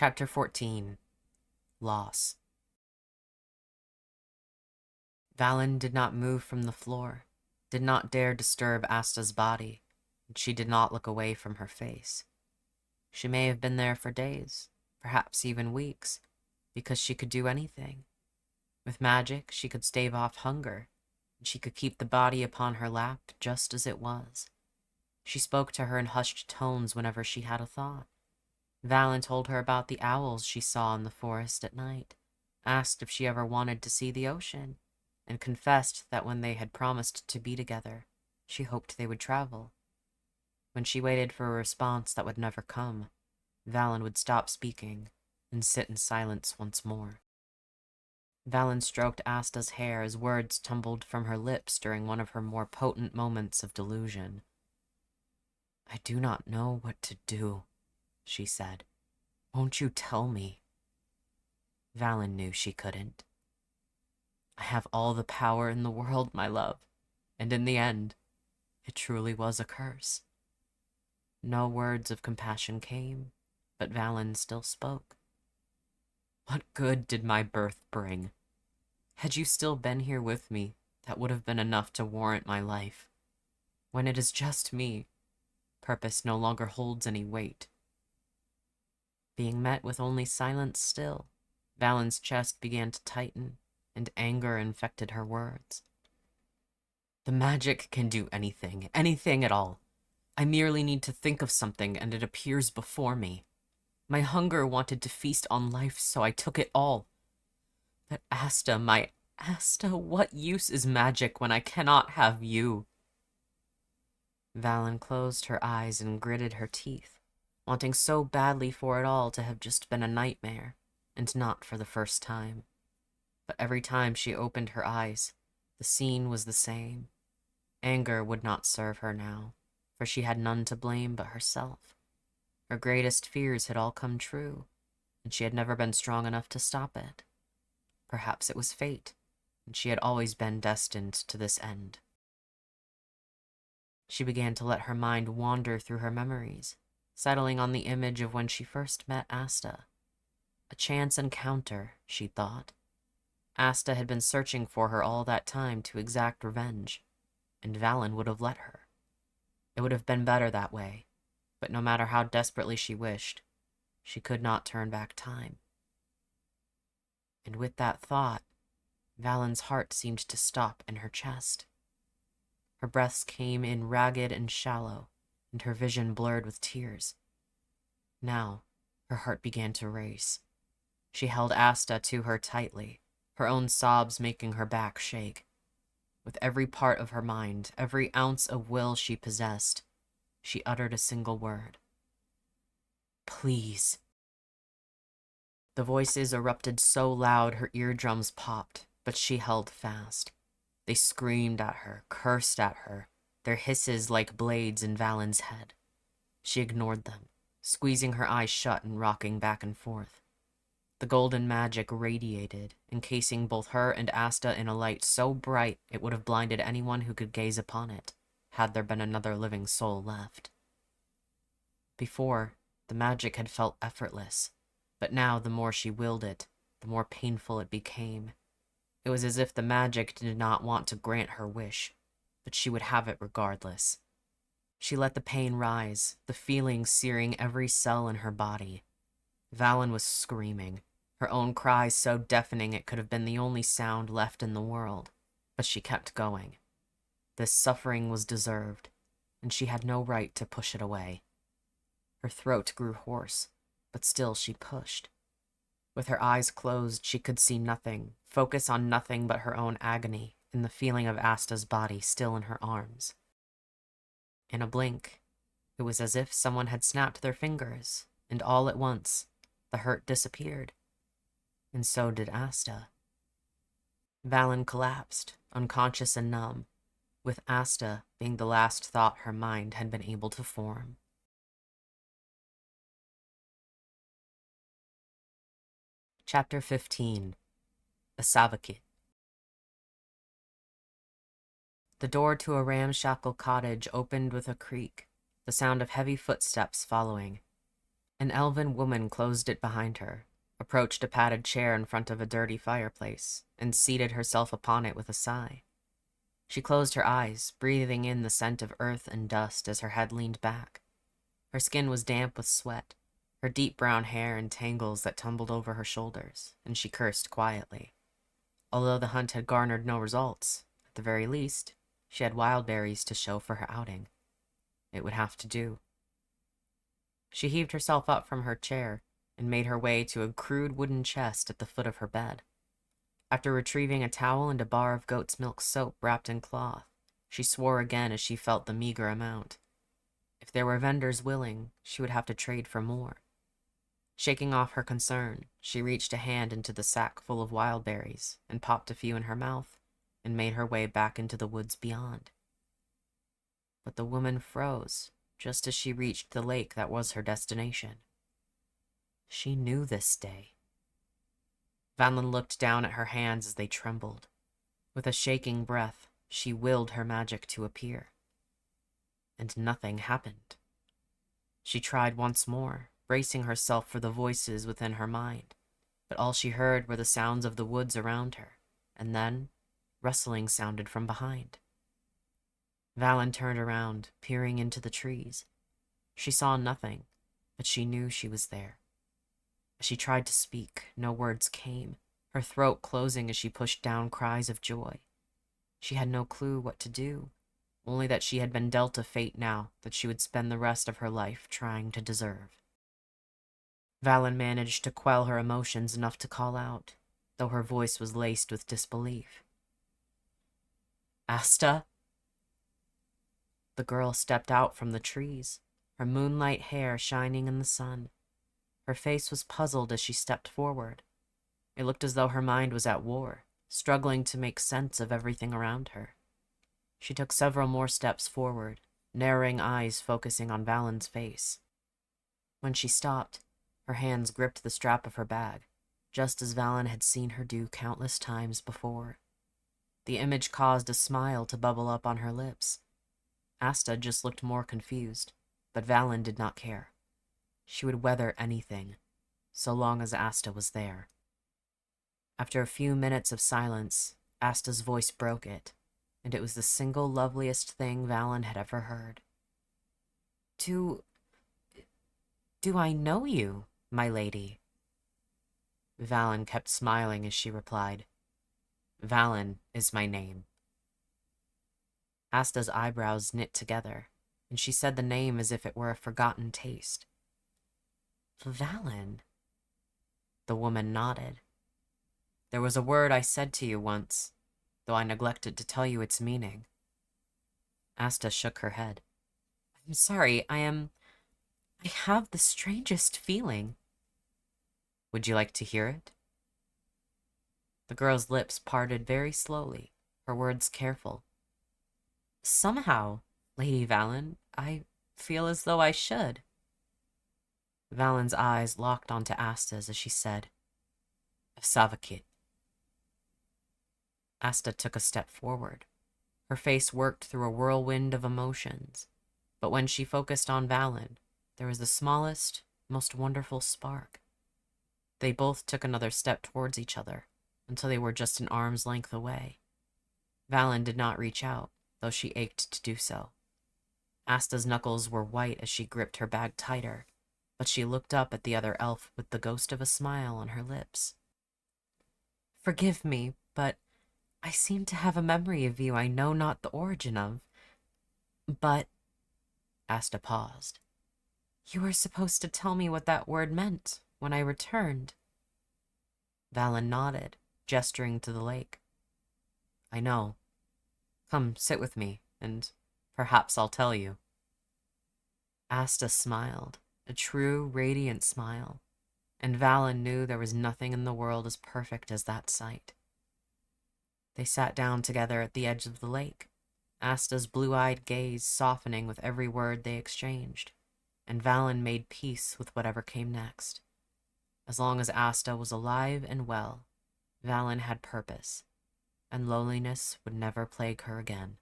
Chapter 14. Loss. Valyn did not move from the floor, did not dare disturb Asta's body, and she did not look away from her face. She may have been there for days, perhaps even weeks, because she could do anything. With magic, she could stave off hunger, and she could keep the body upon her lap just as it was. She spoke to her in hushed tones whenever she had a thought. Valyn told her about the owls she saw in the forest at night, asked if she ever wanted to see the ocean, and confessed that when they had promised to be together, she hoped they would travel. When she waited for a response that would never come, Valyn would stop speaking and sit in silence once more. Valyn stroked Asta's hair as words tumbled from her lips during one of her more potent moments of delusion. "I do not know what to do," she said. "Won't you tell me?" Valyn knew she couldn't. "I have all the power in the world, my love, and in the end, it truly was a curse." No words of compassion came, but Valyn still spoke. "What good did my birth bring? Had you still been here with me, that would have been enough to warrant my life. When it is just me, purpose no longer holds any weight." Being met with only silence still, Valyn's chest began to tighten, and anger infected her words. "The magic can do anything, anything at all. I merely need to think of something and it appears before me. My hunger wanted to feast on life, so I took it all. But Asta, my Asta, what use is magic when I cannot have you?" Valyn closed her eyes and gritted her teeth, wanting so badly for it all to have just been a nightmare, and not for the first time. But every time she opened her eyes, the scene was the same. Anger would not serve her now, for she had none to blame but herself. Her greatest fears had all come true, and she had never been strong enough to stop it. Perhaps it was fate, and she had always been destined to this end. She began to let her mind wander through her memories, settling on the image of when she first met Asta. A chance encounter, she thought. Asta had been searching for her all that time to exact revenge, and Valyn would have let her. It would have been better that way, but no matter how desperately she wished, she could not turn back time. And with that thought, Valyn's heart seemed to stop in her chest. Her breaths came in ragged and shallow, and her vision blurred with tears. Now, her heart began to race. She held Asta to her tightly, her own sobs making her back shake. With every part of her mind, every ounce of will she possessed, she uttered a single word. "Please." The voices erupted so loud her eardrums popped, but she held fast. They screamed at her, cursed at her, their hisses like blades in Valyn's head. She ignored them, squeezing her eyes shut and rocking back and forth. The golden magic radiated, encasing both her and Asta in a light so bright it would have blinded anyone who could gaze upon it, had there been another living soul left. Before, the magic had felt effortless, but now the more she willed it, the more painful it became. It was as if the magic did not want to grant her wish, but she would have it regardless. She let the pain rise, the feeling searing every cell in her body. Valyn was screaming, her own cries so deafening it could have been the only sound left in the world, but she kept going. This suffering was deserved, and she had no right to push it away. Her throat grew hoarse, but still she pushed. With her eyes closed, she could see nothing, focus on nothing but her own agony and the feeling of Asta's body still in her arms. In a blink, it was as if someone had snapped their fingers, and all at once, the hurt disappeared. And so did Asta. Valyn collapsed, unconscious and numb, with Asta being the last thought her mind had been able to form. Chapter 15. A Savakit. The door to a ramshackle cottage opened with a creak, the sound of heavy footsteps following. An elven woman closed it behind her, approached a padded chair in front of a dirty fireplace, and seated herself upon it with a sigh. She closed her eyes, breathing in the scent of earth and dust as her head leaned back. Her skin was damp with sweat, her deep brown hair in tangles that tumbled over her shoulders, and she cursed quietly. Although the hunt had garnered no results, at the very least, she had wild berries to show for her outing. It would have to do. She heaved herself up from her chair and made her way to a crude wooden chest at the foot of her bed. After retrieving a towel and a bar of goat's milk soap wrapped in cloth, she swore again as she felt the meager amount. If there were vendors willing, she would have to trade for more. Shaking off her concern, she reached a hand into the sack full of wild berries and popped a few in her mouth and made her way back into the woods beyond. But the woman froze just as she reached the lake that was her destination. She knew this day. Valyn looked down at her hands as they trembled. With a shaking breath, she willed her magic to appear. And nothing happened. She tried once more, bracing herself for the voices within her mind, but all she heard were the sounds of the woods around her, and then rustling sounded from behind. Valyn turned around, peering into the trees. She saw nothing, but she knew she was there. As she tried to speak, no words came, her throat closing as she pushed down cries of joy. She had no clue what to do, only that she had been dealt a fate now that she would spend the rest of her life trying to deserve. Valyn managed to quell her emotions enough to call out, though her voice was laced with disbelief. "Asta?" The girl stepped out from the trees, her moonlight hair shining in the sun. Her face was puzzled as she stepped forward. It looked as though her mind was at war, struggling to make sense of everything around her. She took several more steps forward, narrowing eyes focusing on Valyn's face. When she stopped, her hands gripped the strap of her bag, just as Valyn had seen her do countless times before. The image caused a smile to bubble up on her lips. Asta just looked more confused, but Valyn did not care. She would weather anything, so long as Asta was there. After a few minutes of silence, Asta's voice broke it, and it was the single loveliest thing Valyn had ever heard. Do I know you, my lady?" Valyn kept smiling as she replied, "Valyn is my name." Asta's eyebrows knit together, and she said the name as if it were a forgotten taste. "Valyn?" The woman nodded. "There was a word I said to you once, though I neglected to tell you its meaning." Asta shook her head. "I'm sorry, I have the strangest feeling." "Would you like to hear it?" The girl's lips parted very slowly, her words careful. "Somehow, Lady Valyn, I feel as though I should." Valyn's eyes locked onto Asta's as she said, "Savakit." Asta took a step forward. Her face worked through a whirlwind of emotions, but when she focused on Valyn, there was the smallest, most wonderful spark. They both took another step towards each other, until they were just an arm's length away. Valyn did not reach out, though she ached to do so. Asta's knuckles were white as she gripped her bag tighter, but she looked up at the other elf with the ghost of a smile on her lips. "Forgive me, but I seem to have a memory of you I know not the origin of. But—" Asta paused. "You were supposed to tell me what that word meant when I returned." Valyn nodded, gesturing to the lake. "I know. Come, sit with me, and perhaps I'll tell you." Asta smiled, a true, radiant smile, and Valyn knew there was nothing in the world as perfect as that sight. They sat down together at the edge of the lake, Asta's blue-eyed gaze softening with every word they exchanged, and Valyn made peace with whatever came next. As long as Asta was alive and well, Valyn had purpose, and loneliness would never plague her again.